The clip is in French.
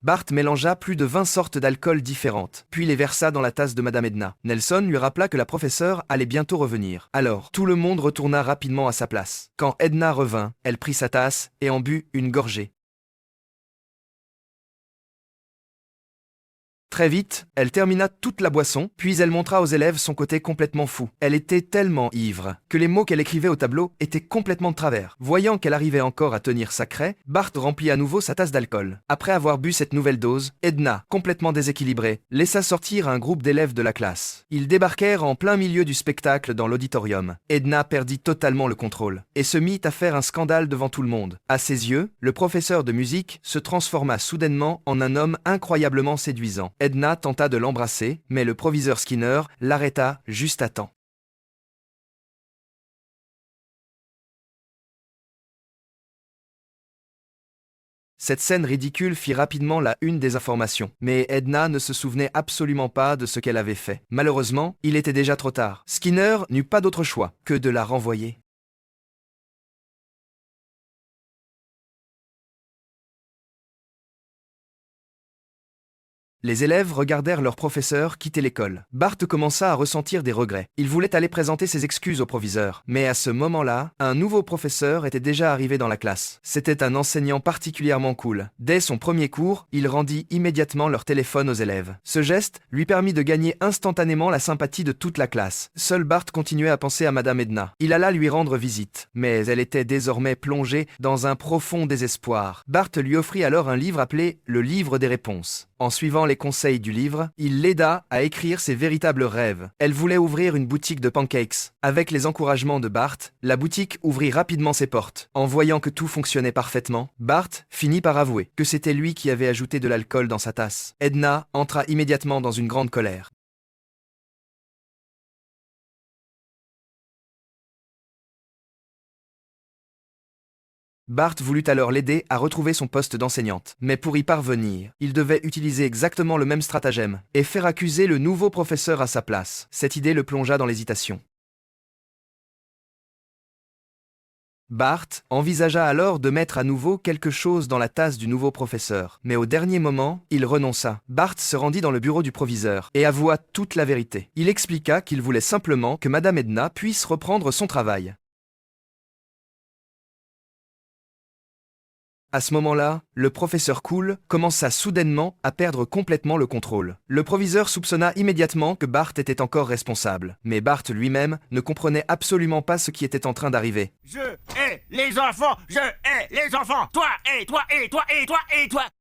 Bart mélangea plus de 20 sortes d'alcool différentes, puis les versa dans la tasse de Madame Edna. Nelson lui rappela que la professeure allait bientôt revenir. Alors, tout le monde retourna rapidement à sa place. Quand Edna revint, elle prit sa tasse et en but une gorgée. Très vite, elle termina toute la boisson, puis elle montra aux élèves son côté complètement fou. Elle était tellement ivre que les mots qu'elle écrivait au tableau étaient complètement de travers. Voyant qu'elle arrivait encore à tenir sa craie, Bart remplit à nouveau sa tasse d'alcool. Après avoir bu cette nouvelle dose, Edna, complètement déséquilibrée, laissa sortir un groupe d'élèves de la classe. Ils débarquèrent en plein milieu du spectacle dans l'auditorium. Edna perdit totalement le contrôle et se mit à faire un scandale devant tout le monde. À ses yeux, le professeur de musique se transforma soudainement en un homme incroyablement séduisant. Edna tenta de l'embrasser, mais le proviseur Skinner l'arrêta juste à temps. Cette scène ridicule fit rapidement la une des informations, mais Edna ne se souvenait absolument pas de ce qu'elle avait fait. Malheureusement, il était déjà trop tard. Skinner n'eut pas d'autre choix que de la renvoyer. Les élèves regardèrent leur professeur quitter l'école. Bart commença à ressentir des regrets. Il voulait aller présenter ses excuses au proviseur. Mais à ce moment-là, un nouveau professeur était déjà arrivé dans la classe. C'était un enseignant particulièrement cool. Dès son premier cours, il rendit immédiatement leur téléphone aux élèves. Ce geste lui permit de gagner instantanément la sympathie de toute la classe. Seul Bart continuait à penser à Madame Edna. Il alla lui rendre visite, mais elle était désormais plongée dans un profond désespoir. Bart lui offrit alors un livre appelé « Le livre des réponses ». En suivant les conseils du livre, il l'aida à écrire ses véritables rêves. Elle voulait ouvrir une boutique de pancakes. Avec les encouragements de Bart, la boutique ouvrit rapidement ses portes. En voyant que tout fonctionnait parfaitement, Bart finit par avouer que c'était lui qui avait ajouté de l'alcool dans sa tasse. Edna entra immédiatement dans une grande colère. Bart voulut alors l'aider à retrouver son poste d'enseignante. Mais pour y parvenir, il devait utiliser exactement le même stratagème et faire accuser le nouveau professeur à sa place. Cette idée le plongea dans l'hésitation. Bart envisagea alors de mettre à nouveau quelque chose dans la tasse du nouveau professeur. Mais au dernier moment, il renonça. Bart se rendit dans le bureau du proviseur et avoua toute la vérité. Il expliqua qu'il voulait simplement que Madame Edna puisse reprendre son travail. À ce moment-là, le professeur Cool commença soudainement à perdre complètement le contrôle. Le proviseur soupçonna immédiatement que Bart était encore responsable, mais Bart lui-même ne comprenait absolument pas ce qui était en train d'arriver. Je hais les enfants, je hais les enfants, toi et toi et toi et toi et toi.